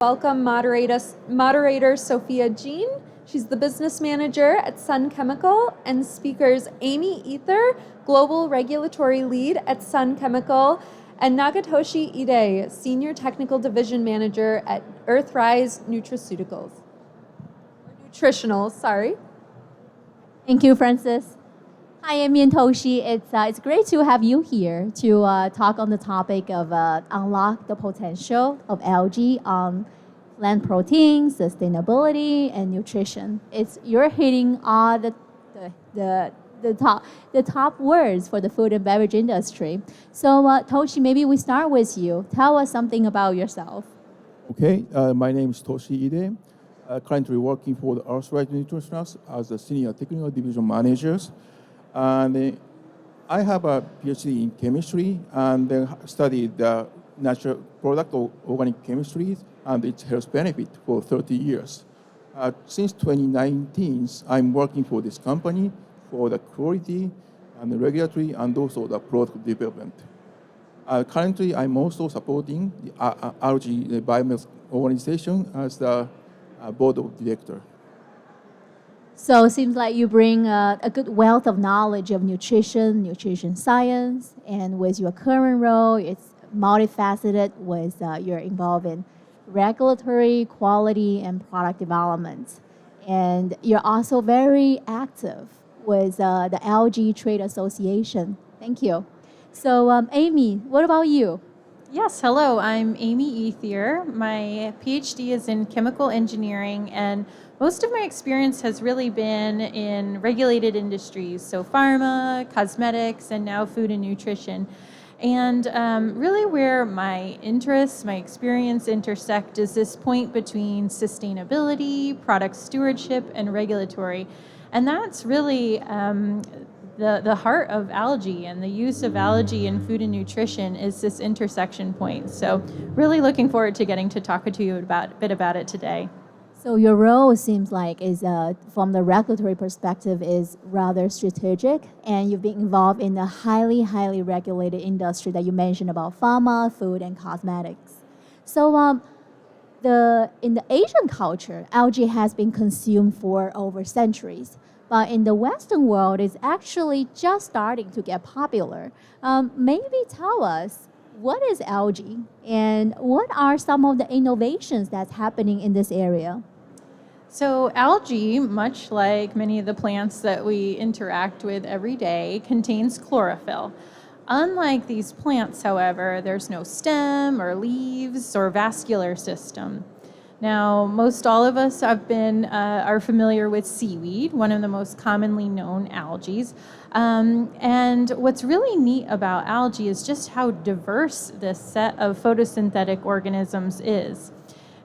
Welcome moderator Sophia Jean. She's the business manager at Sun Chemical, and speakers Amy Ether, global regulatory lead at Sun Chemical, and Nagatoshi Ide, senior technical division manager at Earthrise Nutritionals, sorry. Thank you, Francis. Hi, Amy and Toshi. It's great to have you here to talk on the topic of unlock the potential of algae on plant protein, sustainability, and nutrition. You're hitting all the top words for the food and beverage industry. So, Toshi, maybe we start with you. Tell us something about yourself. Okay, my name is Toshi Ide. Currently working for the Earthrise Nutritionals as a senior technical division manager. And I have a PhD in chemistry and studied the natural product of organic chemistry and its health benefit for 30 years. Since 2019, I'm working for this company for the quality and the regulatory and also the product development. Currently, I'm also supporting the algae biomass organization as the board of director. So it seems like you bring a good wealth of knowledge of nutrition science, and with your current role, it's multifaceted with you're involved in regulatory, quality, and product development. And you're also very active with the Algae Trade Association. Thank you. So Amy, what about you? Yes, hello, I'm Amy Ether. My PhD is in chemical engineering, and most of my experience has really been in regulated industries, so pharma, cosmetics, and now food and nutrition. And really where my interests, my experience intersect is this point between sustainability, product stewardship, and regulatory. And that's really the heart of algae, and the use of algae in food and nutrition is this intersection point. So really looking forward to getting to talk to you a bit about it today. So your role seems like is from the regulatory perspective is rather strategic, and you've been involved in a highly regulated industry that you mentioned about pharma, food, and cosmetics. So in the Asian culture, algae has been consumed for over centuries. But in the Western world, it's actually just starting to get popular. Maybe tell us, what is algae, and what are some of the innovations that's happening in this area? So algae, much like many of the plants that we interact with every day, contains chlorophyll. Unlike these plants, however, there's no stem or leaves or vascular system. Now, most all of us are familiar with seaweed, one of the most commonly known algae. And what's really neat about algae is just how diverse this set of photosynthetic organisms is.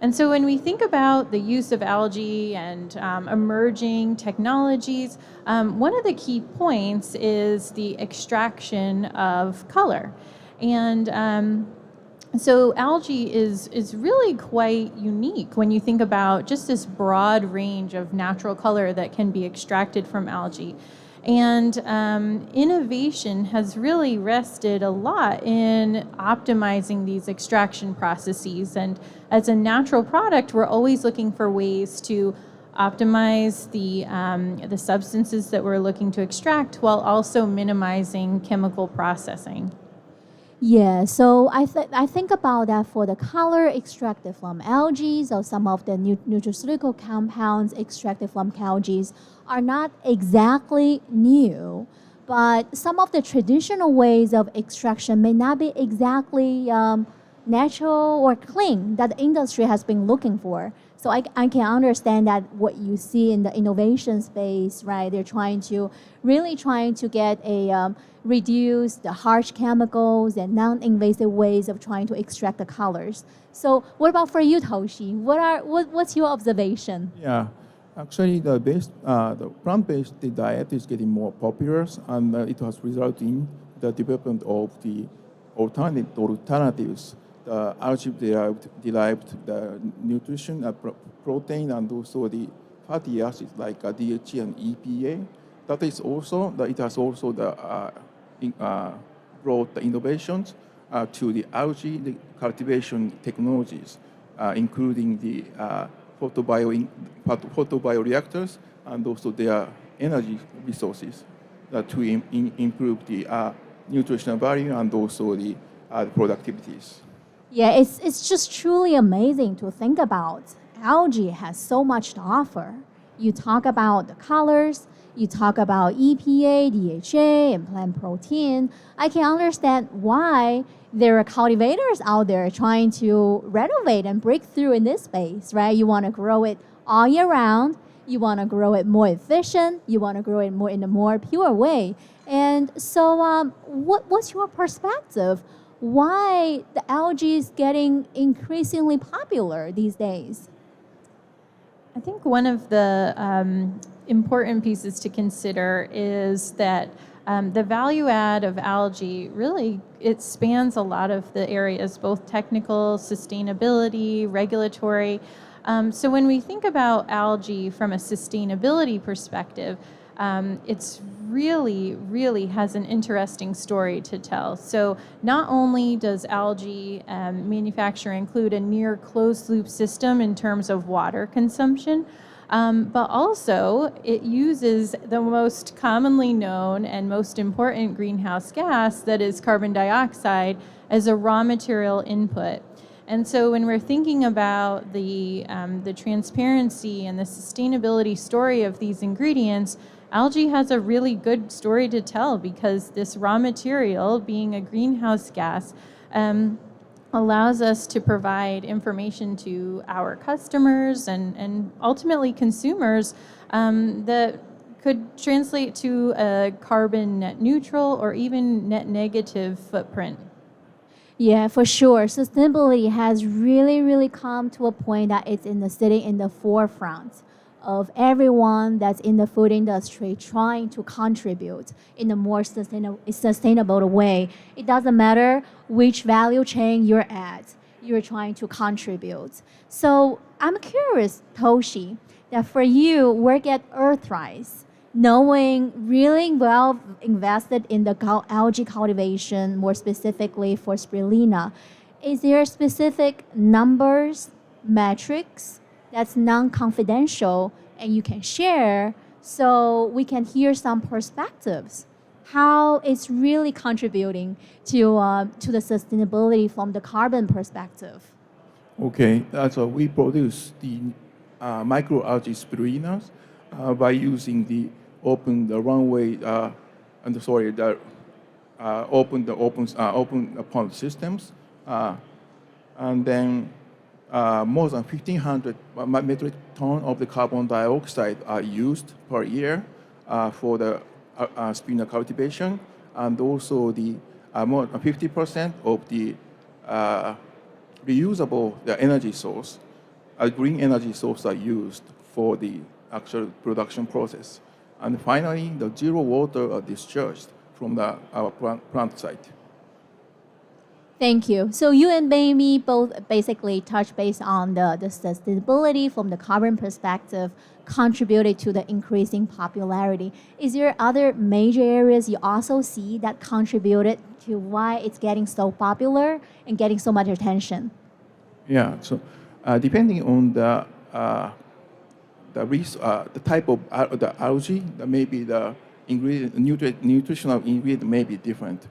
And so when we think about the use of algae and emerging technologies, one of the key points is the extraction of color. And so algae is really quite unique when you think about just this broad range of natural color that can be extracted from algae. And innovation has really rested a lot in optimizing these extraction processes. And as a natural product, we're always looking for ways to optimize the substances that we're looking to extract while also minimizing chemical processing. Yeah, so I think about that for the color extracted from algae, or some of the nutraceutical compounds extracted from algae are not exactly new, but some of the traditional ways of extraction may not be exactly natural or clean that the industry has been looking for. So I can understand that what you see in the innovation space, right? They're really trying to get reduce the harsh chemicals and non-invasive ways of trying to extract the colors. So what about for you, Toshi? What's your observation? Yeah, actually the plant-based diet is getting more popular, and it has resulted in the development of the alternatives. The algae-derived the nutrition, protein, and also the fatty acids like DHA and EPA. That is also it has also brought the innovations to the algae cultivation technologies. including the photobioreactors and also their energy resources to improve the nutritional value and also the productivities. Yeah, it's just truly amazing to think about. Algae has so much to offer. You talk about the colors, you talk about EPA, DHA, and plant protein. I can understand why there are cultivators out there trying to renovate and break through in this space, right? You want to grow it all year round. You want to grow it more efficient. You want to grow it more in a more pure way. And so, what's your perspective? Why the algae is getting increasingly popular these days? I think one of the important pieces to consider is that the value add of algae really, it spans a lot of the areas, both technical, sustainability, regulatory. So when we think about algae from a sustainability perspective, it's really has an interesting story to tell. So not only does algae manufacture include a near closed loop system in terms of water consumption, but also it uses the most commonly known and most important greenhouse gas, that is carbon dioxide, as a raw material input. And so when we're thinking about the transparency and the sustainability story of these ingredients, algae has a really good story to tell, because this raw material, being a greenhouse gas, allows us to provide information to our customers and ultimately consumers that could translate to a carbon net neutral or even net negative footprint. Yeah, for sure. Sustainability has really come to a point that it's sitting in the forefront of everyone that's in the food industry trying to contribute in a more sustainable way. It doesn't matter which value chain you're at, you're trying to contribute. So I'm curious, Toshi, that for you, work at Earthrise, knowing really well invested in the algae cultivation, more specifically for spirulina, is there specific numbers, metrics that's non-confidential and you can share so we can hear some perspectives, how it's really contributing to the sustainability from the carbon perspective? Okay, so we produce the microalgae spirulinas by using the open pond systems, and then more than 1,500 metric tons of the carbon dioxide are used per year for the spinner cultivation, and also the more than 50% of the reusable energy source, green energy source are used for the actual production process. And finally, the zero water are discharged from our plant site. Thank you. So you and Amy both basically touch base on the sustainability from the carbon perspective, contributed to the increasing popularity. Is there other major areas you also see that contributed to why it's getting so popular and getting so much attention? Yeah. So depending on the type of the algae, maybe the ingredient, nutritional ingredient may be different.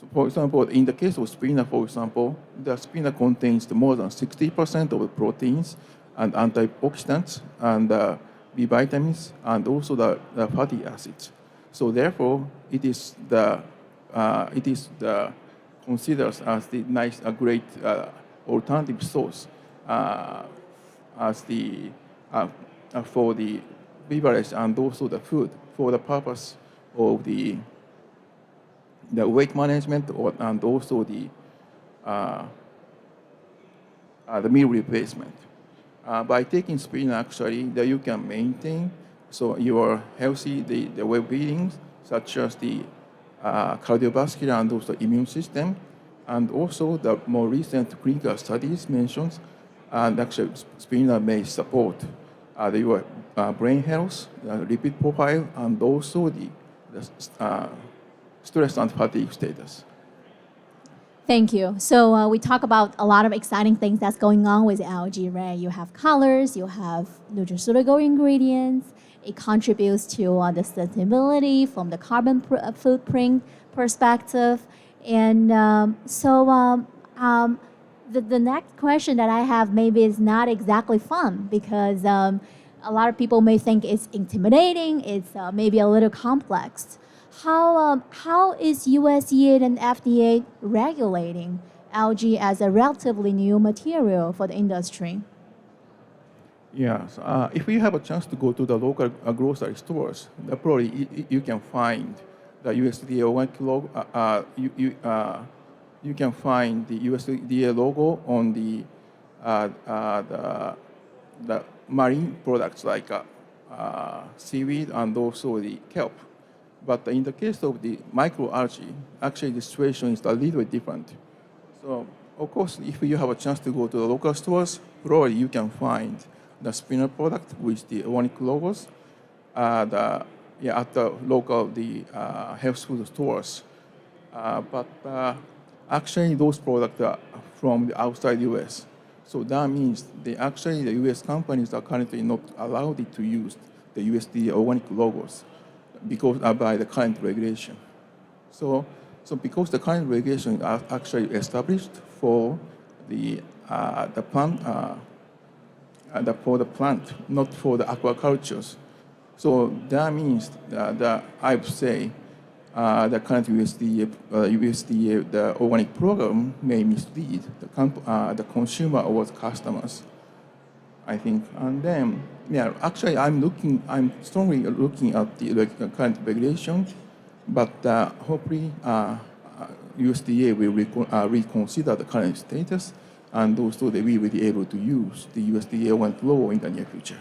So for example, in the case of spinach, for example, the spinach contains more than 60% of the proteins and antioxidants and B vitamins and also the fatty acids. So therefore, it is considered as a great alternative source as for the beverage and also the food for the purpose of the weight management and also the meal replacement. By taking spinach, actually, that you can maintain your healthy the well-being, such as the cardiovascular and also immune system, and also the more recent clinical studies mentions, and actually spinach may support your brain health, lipid profile, and also the stress and fatigue status. Thank you. So we talk about a lot of exciting things that's going on with algae, right? You have colors, you have nutraceutical ingredients. It contributes to the sustainability from the carbon footprint perspective. And the next question that I have maybe is not exactly fun because a lot of people may think it's intimidating, it's maybe a little complex. How is USDA and FDA regulating algae as a relatively new material for the industry? Yes, if you have a chance to go to the local grocery stores, probably you can find the USDA organic logo. You can find the USDA logo on the marine products like seaweed and also the kelp. But in the case of the microalgae, actually the situation is a little bit different. So, of course, if you have a chance to go to the local stores, probably you can find the spinner product with the organic logos at the local health food stores. But actually, those products are from the outside U.S. So that means the U.S. companies are currently not allowed to use the USDA organic logos because by the current regulation. So because the current regulation are actually established for the plant, for the plant, not for the aquacultures. So that means that I would say the current USDA, the organic program may mislead the consumer or the customers, I think. And then, actually, I'm strongly looking at the current regulation, but hopefully USDA will reconsider the current status, and also that we will be able to use the USDA organic law in the near future.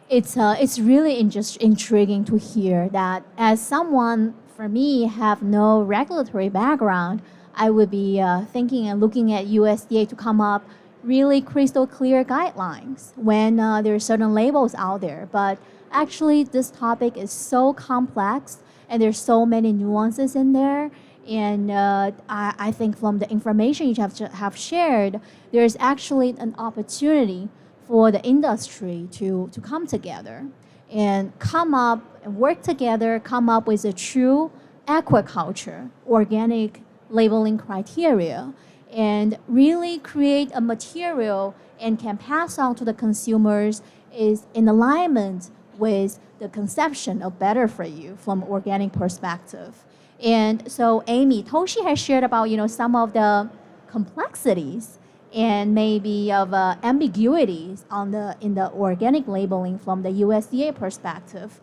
It's really intriguing to hear that as someone, for me, have no regulatory background, I would be thinking and looking at USDA to come up really crystal clear guidelines when there are certain labels out there. But actually, this topic is so complex and there's so many nuances in there. And I think from the information you have shared, there's actually an opportunity for the industry to come together and come up and work together, come up with a true aquaculture, organic labeling criteria, and really create a material and can pass on to the consumers is in alignment with the conception of better for you from organic perspective. And so Amy, Toshi has shared about some of the complexities and maybe of ambiguities in the organic labeling from the USDA perspective.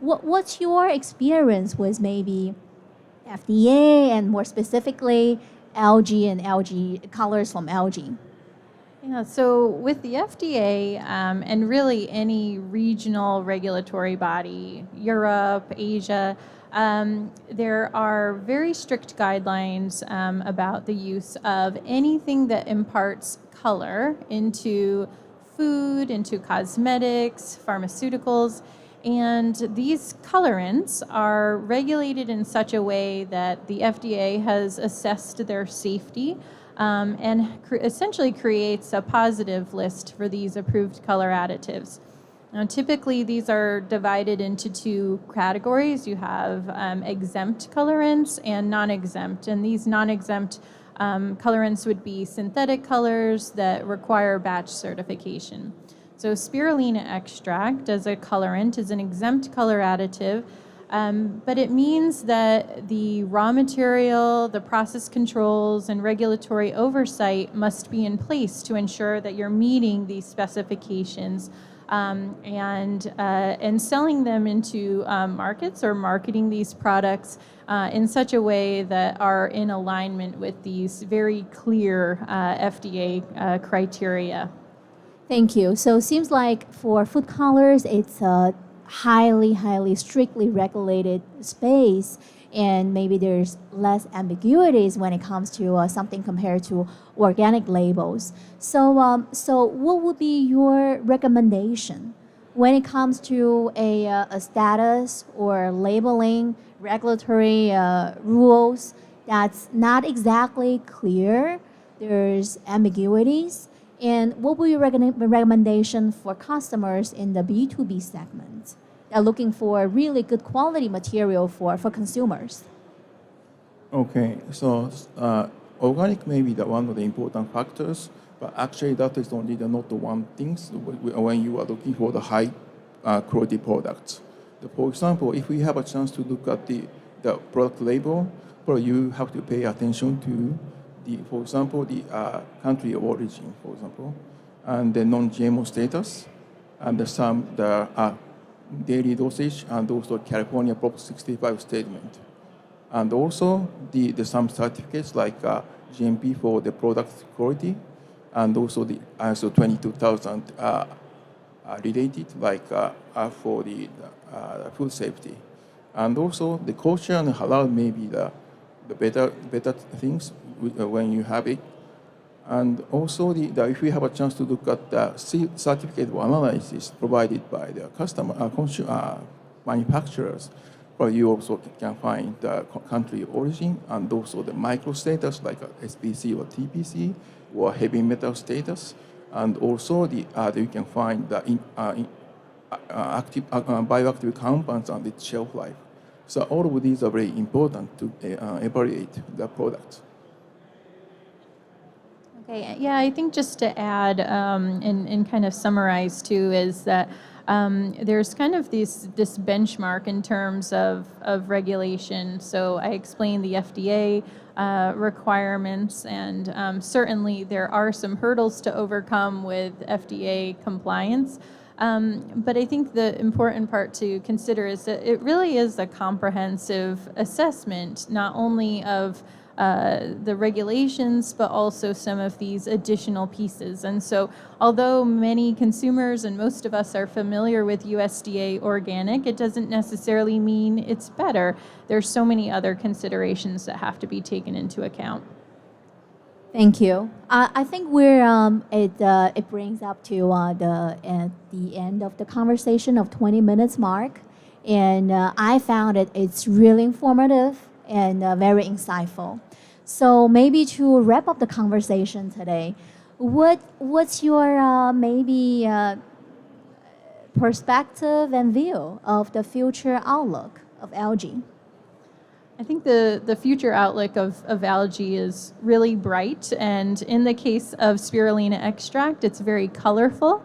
What's your experience with maybe FDA and more specifically algae and algae colors from algae? Yeah, so with the FDA and really any regional regulatory body, Europe, Asia, there are very strict guidelines about the use of anything that imparts color into food, into cosmetics, pharmaceuticals. And these colorants are regulated in such a way that the FDA has assessed their safety and essentially creates a positive list for these approved color additives. Now, typically, these are divided into two categories. You have exempt colorants and non-exempt. And these non-exempt colorants would be synthetic colors that require batch certification. So spirulina extract as a colorant is an exempt color additive, but it means that the raw material, the process controls, and regulatory oversight must be in place to ensure that you're meeting these specifications and selling them into markets or marketing these products in such a way that are in alignment with these very clear FDA criteria. Thank you. So it seems like for food colors, it's a highly strictly regulated space, and maybe there's less ambiguities when it comes to something compared to organic labels. So what would be your recommendation when it comes to a status or labeling regulatory rules that's not exactly clear. There's ambiguities. And what would your recommendation for customers in the B2B segment that are looking for really good quality material for consumers? Okay, so organic may be the one of the important factors, but actually that is only not the one thing when you are looking for the high quality products. For example, if we have a chance to look at the product label, well, you have to pay attention to for example, the country of origin, for example, and the non-GMO status, and the daily dosage, and also California Prop 65 statement. And also some certificates like GMP for the product quality, and also the ISO 22000 related, like for the food safety. And also the kosher and halal may be the better things when you have it. And also if we have a chance to look at the certificate of analysis provided by the manufacturers, but you also can find the country of origin and also the micro status like SPC or TPC or heavy metal status, and also you can find the active bioactive compounds and its shelf life. So all of these are very important to evaluate the product. Okay, yeah, I think just to add and kind of summarize too is that there's kind of this benchmark in terms of regulation. So I explained the FDA requirements, and certainly there are some hurdles to overcome with FDA compliance. But I think the important part to consider is that it really is a comprehensive assessment, not only of the regulations, but also some of these additional pieces. And so although many consumers and most of us are familiar with USDA organic, it doesn't necessarily mean it's better. There's so many other considerations that have to be taken into account. Thank you. I think it brings up to the end of the conversation of 20 minutes mark, and I found it's really informative and very insightful. So maybe to wrap up the conversation today, what's your perspective and view of the future outlook of algae? I think the future outlook of algae is really bright, and in the case of spirulina extract, it's very colorful.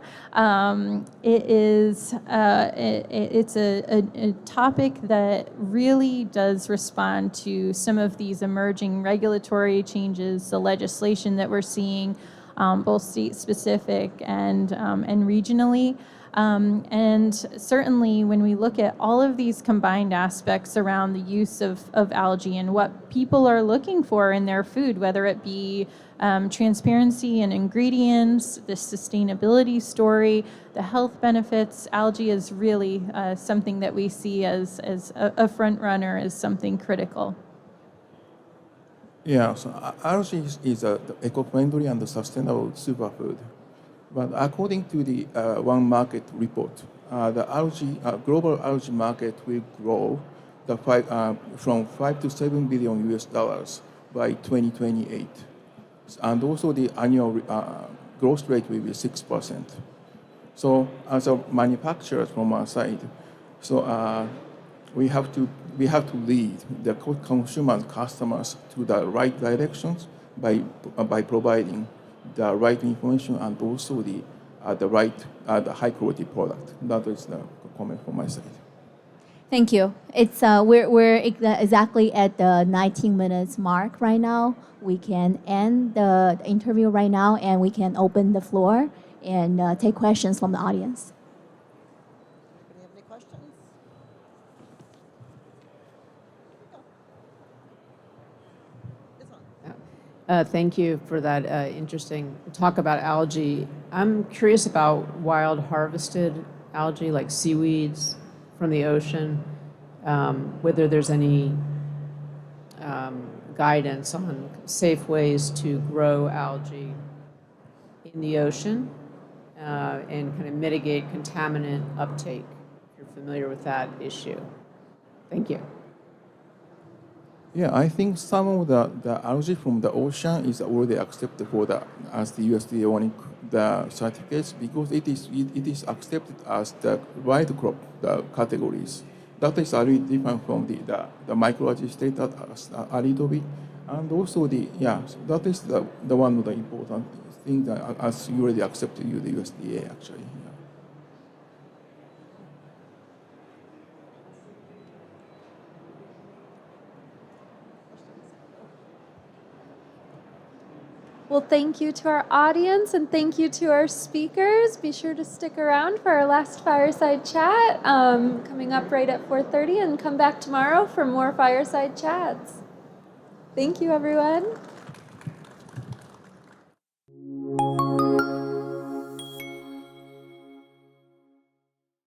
It's a topic that really does respond to some of these emerging regulatory changes, the legislation that we're seeing, both state-specific and regionally. And certainly when we look at all of these combined aspects around the use of algae and what people are looking for in their food, whether it be transparency in ingredients, the sustainability story, the health benefits, algae is really something that we see as a front runner, as something critical. Yeah, so algae is the eco-friendly and sustainable superfood. But according to the One Market report, the global algae market will grow from 5 to 7 billion US dollars by 2028. And also the annual growth rate will be 6%. So as a manufacturers from our side, so we have to lead the consumer and customers to the right directions by providing the right information and also the high quality product. That is the comment from my side. Thank you. It's we're exactly at the 19 minutes mark right now. We can end the interview right now, and we can open the floor and take questions from the audience. Do you have any questions? Thank you for that interesting talk about algae. I'm curious about wild harvested algae like seaweeds from the ocean, whether there's any guidance on safe ways to grow algae in the ocean and kind of mitigate contaminant uptake, if you're familiar with that issue. Thank you. Yeah, I think some of the algae from the ocean is already accepted for the as the USDA wanting the certificates because it is accepted as the wild crop the categories. That is a little different from the microalgae status as a little bit, and also that is the one of the important things that as you already accepted you the USDA actually. Yeah. Well, thank you to our audience and thank you to our speakers. Be sure to stick around for our last fireside chat coming up right at 4:30 and come back tomorrow for more fireside chats. Thank you, everyone.